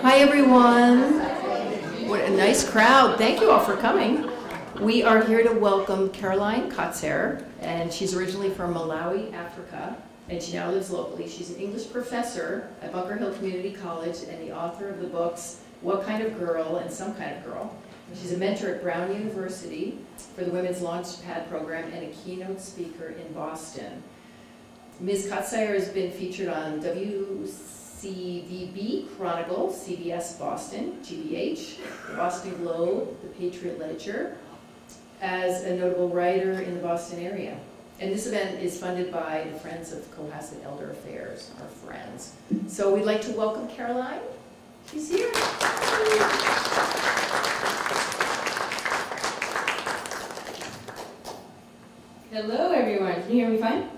Hi everyone. What a nice crowd. Thank you all for coming. We are here to welcome Caroline Kautsire, and she's originally from Malawi, Africa, and she now lives locally. She's an English professor at Bunker Hill Community College and the author of the books What Kind of Girl and Some Kind of Girl. She's a mentor at Brown University for the Women's Launchpad program and a keynote speaker in Boston. Ms. Kautsire has been featured on WCVB Chronicle, CBS Boston, GBH, the Boston Globe, the Patriot Ledger, as a notable writer in the Boston area. And this event is funded by the Friends of Cohasset Elder Affairs, our friends. So we'd like to welcome Caroline. She's here. Hello, everyone. Can you hear me fine?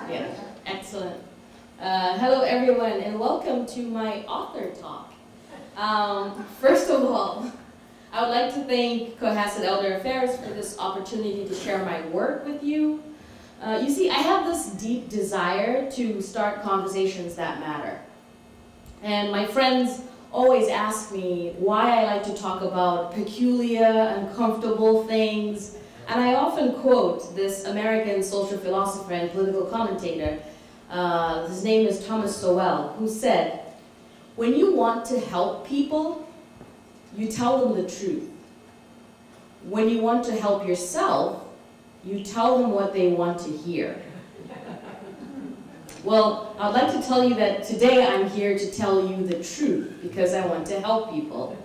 Yeah. Excellent. Hello, everyone, and welcome to my author talk. First of all, I would like to thank Cohasset Elder Affairs for this opportunity to share my work with you. You see, I have this deep desire to start conversations that matter. And my friends always ask me why I like to talk about peculiar, uncomfortable things. And I often quote this American social philosopher and political commentator, his name is Thomas Sowell, who said, "When you want to help people, you tell them the truth. When you want to help yourself, you tell them what they want to hear." Well, I'd like to tell you that today I'm here to tell you the truth because I want to help people.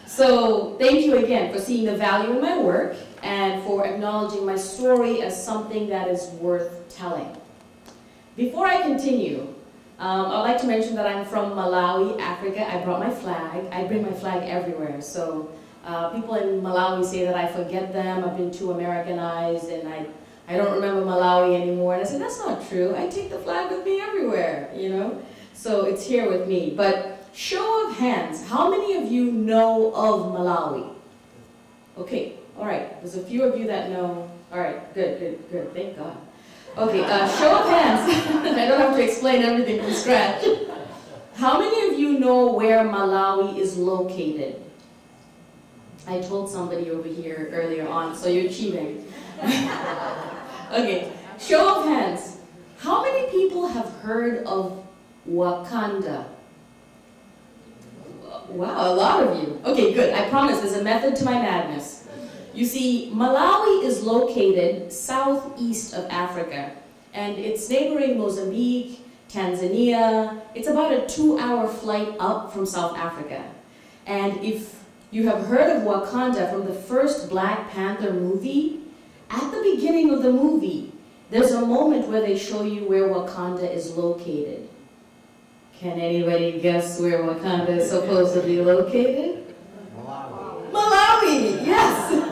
So thank you again for seeing the value in my work and for acknowledging my story as something that is worth telling. Before I continue, I'd like to mention that I'm from Malawi, Africa. I brought my flag. I bring my flag everywhere. So people in Malawi say that I forget them. I've been too Americanized and I don't remember Malawi anymore. And I said, that's not true. I take the flag with me everywhere, you know? So it's here with me. But show of hands, how many of you know of Malawi? Okay, all right. There's a few of you that know. All right, good. Thank God. Okay, show of hands. I don't have to explain everything from scratch. How many of you know where Malawi is located? I told somebody over here earlier on, so you're cheating. Okay, show of hands. How many people have heard of Wakanda? Wow, a lot of you. Okay, good. I promise there's a method to my madness. You see, Malawi is located southeast of Africa, and it's neighboring Mozambique, Tanzania. It's about a 2-hour flight up from South Africa. And if you have heard of Wakanda from the first Black Panther movie, at the beginning of the movie, there's a moment where they show you where Wakanda is located. Can anybody guess where Wakanda is supposedly located? Malawi, yes!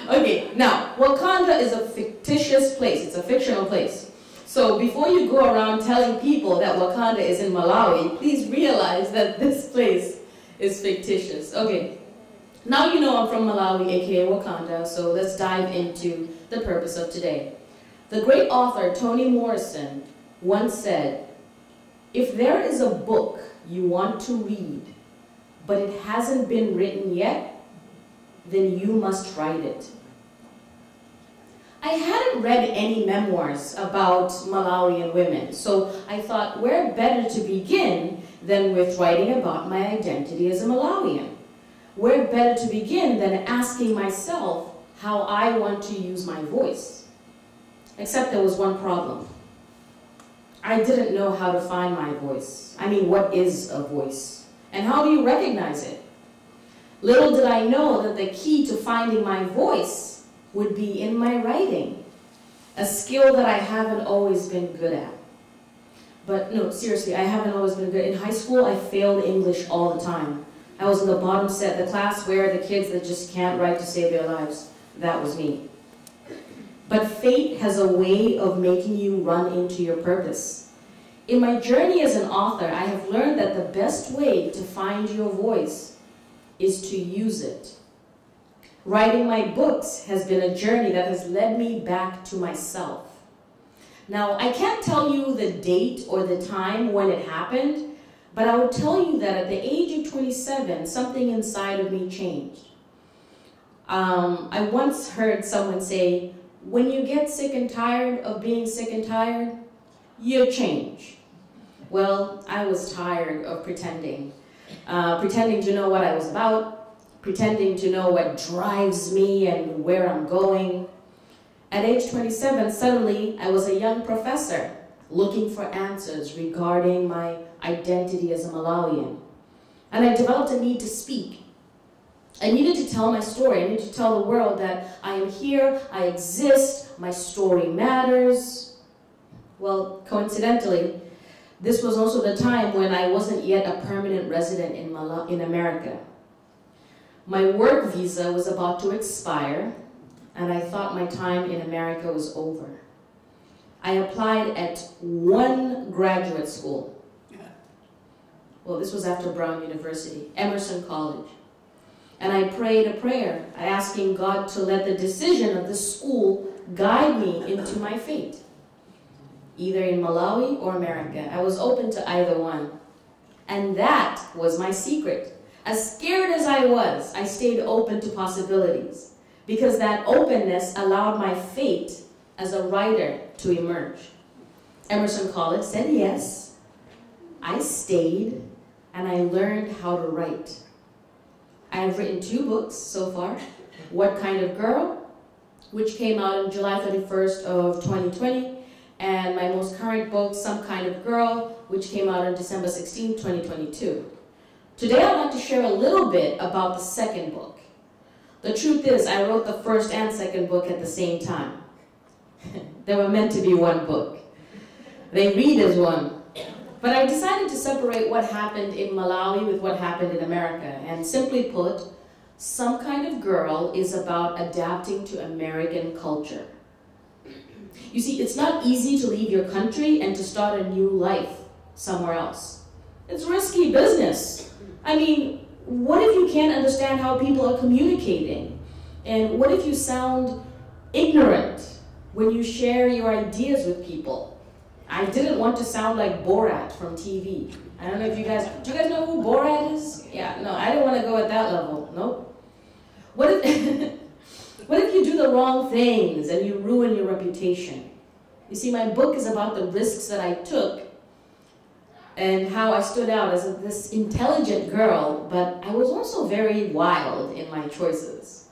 Okay, now, Wakanda is a fictitious place. It's a fictional place. So before you go around telling people that Wakanda is in Malawi, please realize that this place is fictitious. Okay, now you know I'm from Malawi, aka Wakanda, so let's dive into the purpose of today. The great author Toni Morrison once said, "If there is a book you want to read, but it hasn't been written yet, then you must write it." I hadn't read any memoirs about Malawian women, so I thought where better to begin than with writing about my identity as a Malawian? Where better to begin than asking myself how I want to use my voice? Except there was one problem. I didn't know how to find my voice. I mean, what is a voice? And how do you recognize it? Little did I know that the key to finding my voice would be in my writing, a skill that I haven't always been good at. But no, seriously, I haven't always been good. In high school, I failed English all the time. I was in the bottom set, the class where the kids that just can't write to save their lives. That was me. But fate has a way of making you run into your purpose. In my journey as an author, I have learned that the best way to find your voice is to use it. Writing my books has been a journey that has led me back to myself. Now, I can't tell you the date or the time when it happened, But I would tell you that at the age of 27, something inside of me changed. I once heard someone say, when you get sick and tired of being sick and tired, you change. Well, I was tired of pretending to know what I was about, pretending to know what drives me and where I'm going. At age 27, suddenly I was a young professor looking for answers regarding my identity as a Malawian. And I developed a need to speak. I needed to tell my story. I needed to tell the world that I am here, I exist, my story matters. Well, coincidentally, this was also the time when I wasn't yet a permanent resident in America. My work visa was about to expire, and I thought my time in America was over. I applied at one graduate school. Well, this was after Brown University, Emerson College. And I prayed a prayer, asking God to let the decision of the school guide me into my fate, either in Malawi or America. I was open to either one. And that was my secret. As scared as I was, I stayed open to possibilities, because that openness allowed my fate as a writer to emerge. Emerson College said yes. I stayed, and I learned how to write. I have written 2 books so far. What Kind of Girl, which came out on July 31st of 2020, and my most current book, Some Kind of Girl, which came out on December 16, 2022. Today I'd like to share a little bit about the second book. The truth is, I wrote the first and second book at the same time. They were meant to be one book. They read as one. But I decided to separate what happened in Malawi with what happened in America. And simply put, Some Kind of Girl is about adapting to American culture. You see, it's not easy to leave your country and to start a new life somewhere else. It's risky business. I mean, what if you can't understand how people are communicating? And what if you sound ignorant when you share your ideas with people? I didn't want to sound like Borat from TV. I don't know if do you guys know who Borat is? Yeah, no, I didn't want to go at that level, nope. What if you do the wrong things and you ruin your reputation? You see, my book is about the risks that I took and how I stood out as this intelligent girl, but I was also very wild in my choices.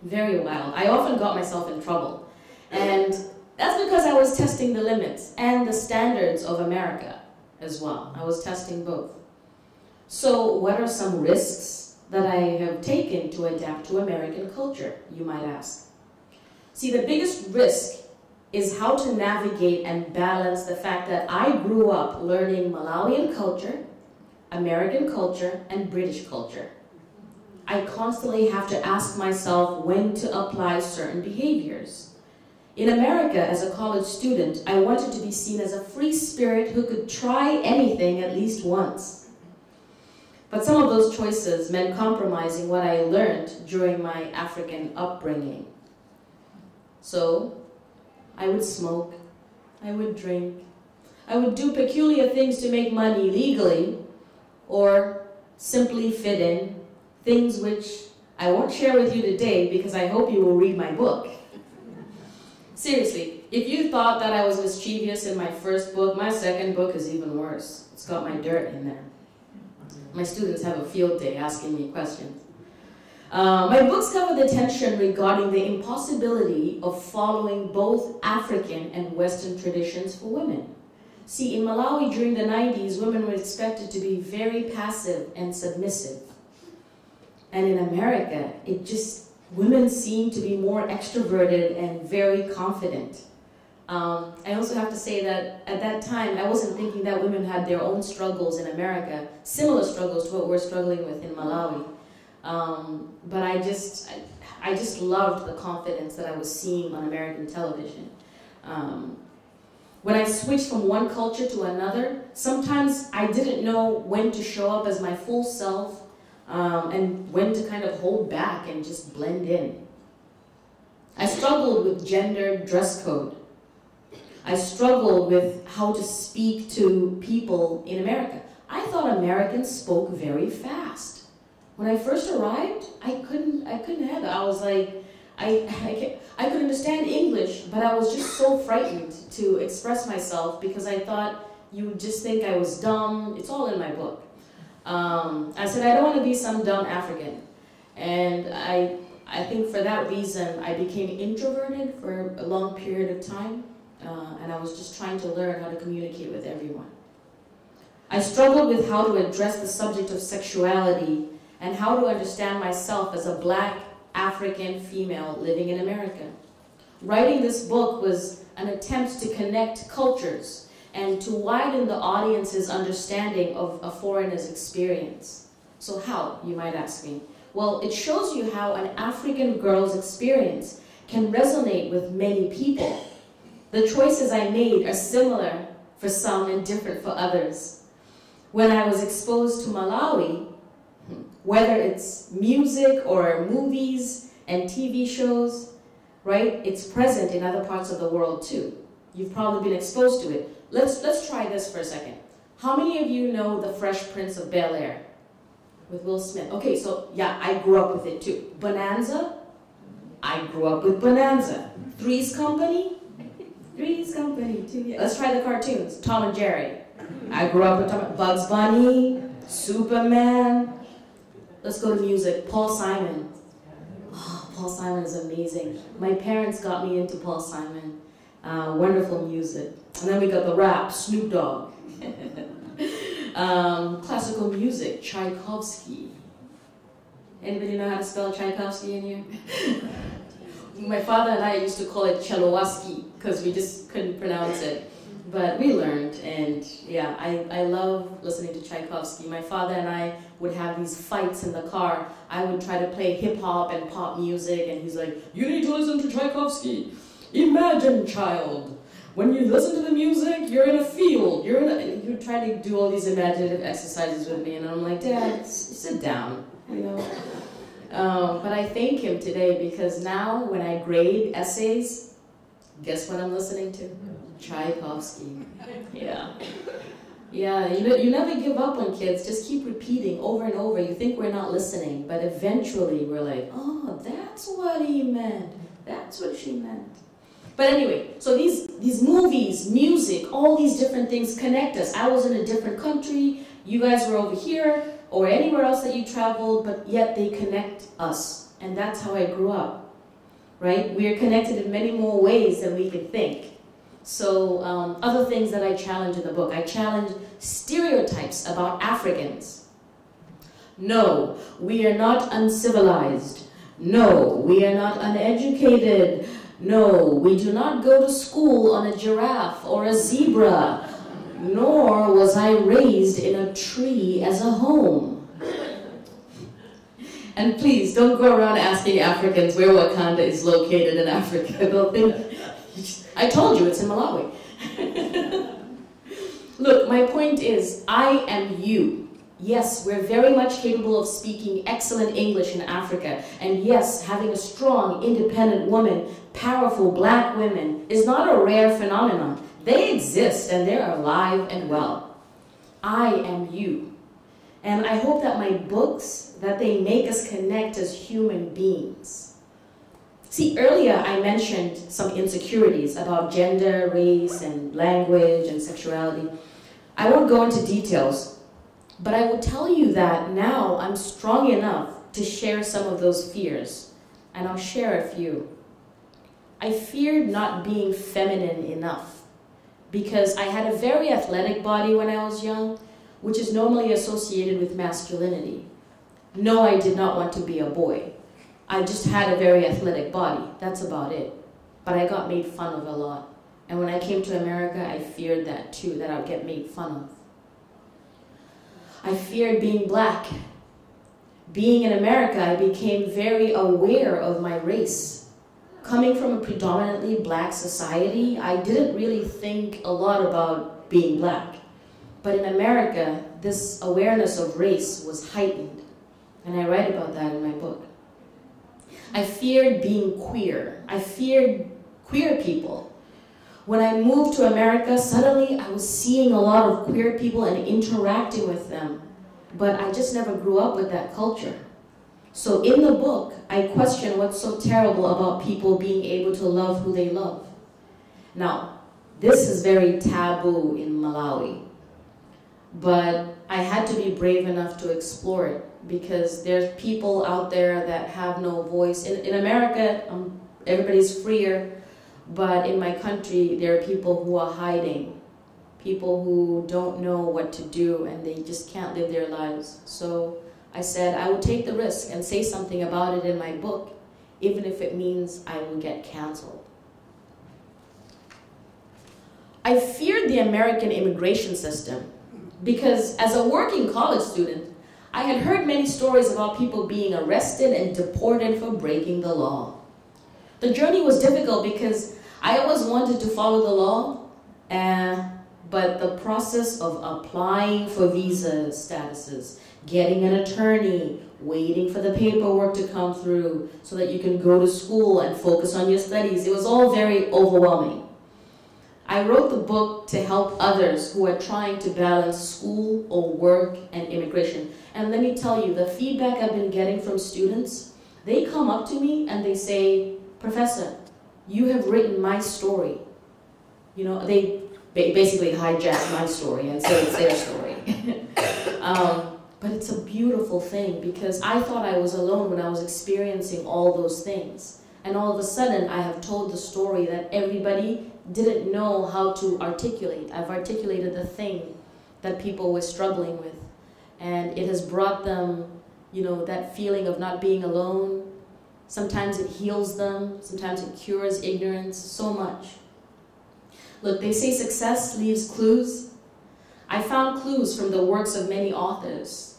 Very wild. I often got myself in trouble. And that's because I was testing the limits and the standards of America as well. I was testing both. So what are some risks that I have taken to adapt to American culture, you might ask? See, the biggest risk is how to navigate and balance the fact that I grew up learning Malawian culture, American culture, and British culture. I constantly have to ask myself when to apply certain behaviors. In America, as a college student, I wanted to be seen as a free spirit who could try anything at least once. But some of those choices meant compromising what I learned during my African upbringing. So, I would smoke, I would drink, I would do peculiar things to make money legally, or simply fit in, things which I won't share with you today because I hope you will read my book. Seriously, if you thought that I was mischievous in my first book, my second book is even worse. It's got my dirt in there. My students have a field day asking me questions. My books cover the tension regarding the impossibility of following both African and Western traditions for women. See, in Malawi during the 90s, women were expected to be very passive and submissive. And in America, women seem to be more extroverted and very confident. I also have to say that at that time, I wasn't thinking that women had their own struggles in America, similar struggles to what we're struggling with in Malawi. But I just loved the confidence that I was seeing on American television. When I switched from one culture to another, sometimes I didn't know when to show up as my full self, and when to kind of hold back and just blend in. I struggled with gender dress code. I struggled with how to speak to people in America. I thought Americans spoke very fast. When I first arrived, I couldn't handle it. I was like, I could understand English, but I was just so frightened to express myself because I thought you would just think I was dumb. It's all in my book. I said, I don't want to be some dumb African. And I think for that reason, I became introverted for a long period of time. And I was just trying to learn how to communicate with everyone. I struggled with how to address the subject of sexuality and how to understand myself as a Black African female living in America. Writing this book was an attempt to connect cultures and to widen the audience's understanding of a foreigner's experience. So how, you might ask me? Well, it shows you how an African girl's experience can resonate with many people. The choices I made are similar for some and different for others. When I was exposed to Malawi, whether it's music or movies and TV shows, right? It's present in other parts of the world too. You've probably been exposed to it. Let's try this for a second. How many of you know The Fresh Prince of Bel-Air with Will Smith? Okay, so yeah, I grew up with it too. Bonanza? I grew up with Bonanza. Three's Company? Three's Company too. Yeah. Let's try the cartoons. Tom and Jerry. I grew up with Bugs Bunny, Superman. Let's go to music. Paul Simon. Oh, Paul Simon is amazing. My parents got me into Paul Simon. Wonderful music. And then we got the rap, Snoop Dogg. Classical music, Tchaikovsky. Anybody know how to spell Tchaikovsky in here? My father and I used to call it Chelowaski because we just couldn't pronounce it. But we learned, and yeah, I love listening to Tchaikovsky. My father and I would have these fights in the car. I would try to play hip-hop and pop music, and he's like, you need to listen to Tchaikovsky. Imagine, child, when you listen to the music, you're in a field. He would try to do all these imaginative exercises with me, and I'm like, Dad, sit down, you know. But I thank him today because now when I grade essays, guess what I'm listening to? Tchaikovsky. Yeah. Yeah, you never give up on kids. Just keep repeating over and over. You think we're not listening, but eventually we're like, oh, that's what he meant. That's what she meant. But anyway, so these movies, music, all these different things connect us. I was in a different country. You guys were over here or anywhere else that you traveled, but yet they connect us. And that's how I grew up, right? We are connected in many more ways than we can think. So other things that I challenge in the book. I challenge stereotypes about Africans. No, we are not uncivilized. No, we are not uneducated. No, we do not go to school on a giraffe or a zebra. Nor was I raised in a tree as a home. And please, don't go around asking Africans where Wakanda is located in Africa. They'll think, I told you it's in Malawi. Look, my point is, I am you. Yes, we're very much capable of speaking excellent English in Africa. And yes, having a strong, independent woman, powerful Black women, is not a rare phenomenon. They exist and they're alive and well. I am you. And I hope that my books, that they make us connect as human beings. See, earlier I mentioned some insecurities about gender, race, and language, and sexuality. I won't go into details, but I will tell you that now I'm strong enough to share some of those fears, and I'll share a few. I feared not being feminine enough because I had a very athletic body when I was young, which is normally associated with masculinity. No, I did not want to be a boy. I just had a very athletic body. That's about it. But I got made fun of a lot. And when I came to America, I feared that too, that I would get made fun of. I feared being Black. Being in America, I became very aware of my race. Coming from a predominantly Black society, I didn't really think a lot about being Black. But in America, this awareness of race was heightened. And I write about that in my book. I feared being queer. I feared queer people. When I moved to America, suddenly I was seeing a lot of queer people and interacting with them, but I just never grew up with that culture. So in the book, I question what's so terrible about people being able to love who they love. Now, this is very taboo in Malawi, but I had to be brave enough to explore it because there's people out there that have no voice. In America, everybody's freer, but in my country, there are people who are hiding, people who don't know what to do and they just can't live their lives. So I said I would take the risk and say something about it in my book, even if it means I will get canceled. I feared the American immigration system because as a working college student, I had heard many stories about people being arrested and deported for breaking the law. The journey was difficult because I always wanted to follow the law, but the process of applying for visa statuses, getting an attorney, waiting for the paperwork to come through so that you can go to school and focus on your studies, it was all very overwhelming. I wrote the book to help others who are trying to balance school or work and immigration. And let me tell you, the feedback I've been getting from students, they come up to me and they say, "Professor, you have written my story." You know, they basically hijack my story and say it's their story. But it's a beautiful thing because I thought I was alone when I was experiencing all those things. And all of a sudden, I have told the story that everybody didn't know how to articulate. I've articulated the thing that people were struggling with. And it has brought them, you know, that feeling of not being alone. Sometimes it heals them. Sometimes it cures ignorance so much. Look, they say success leaves clues. I found clues from the works of many authors.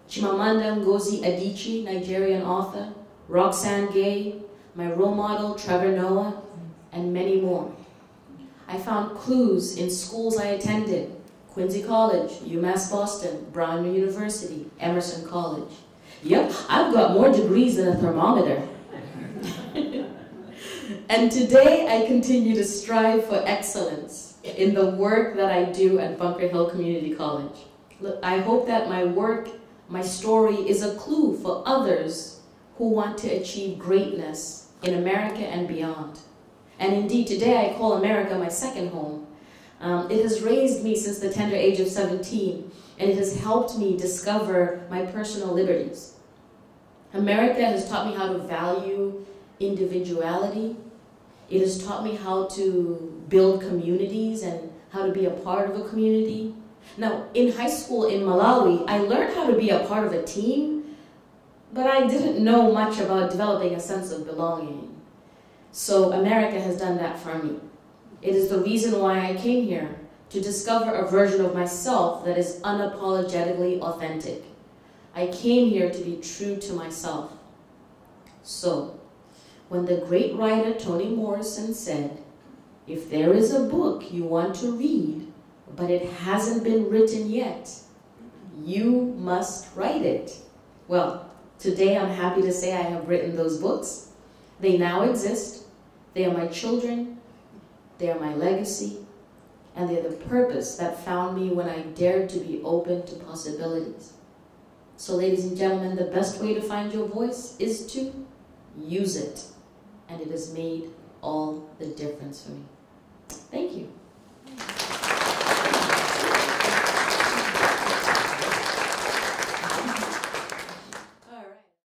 Chimamanda Ngozi Adichie, Nigerian author, Roxane Gay, my role model, Trevor Noah, and many more. I found clues in schools I attended, Quincy College, UMass Boston, Brown University, Emerson College. Yep, I've got more degrees than a thermometer. And today I continue to strive for excellence in the work that I do at Bunker Hill Community College. Look, I hope that my work, my story is a clue for others who want to achieve greatness in America and beyond. And indeed, today I call America my second home. It has raised me since the tender age of 17, and it has helped me discover my personal liberties. America has taught me how to value individuality. It has taught me how to build communities and how to be a part of a community. Now, in high school in Malawi, I learned how to be a part of a team, but I didn't know much about developing a sense of belonging. So America has done that for me. It is the reason why I came here, to discover a version of myself that is unapologetically authentic. I came here to be true to myself. So, when the great writer Toni Morrison said, "If there is a book you want to read, but it hasn't been written yet, you must write it." Well, today I'm happy to say I have written those books. They now exist. They are my children. They are my legacy. And they're the purpose that found me when I dared to be open to possibilities. So ladies and gentlemen, the best way to find your voice is to use it. And it has made all the difference for me.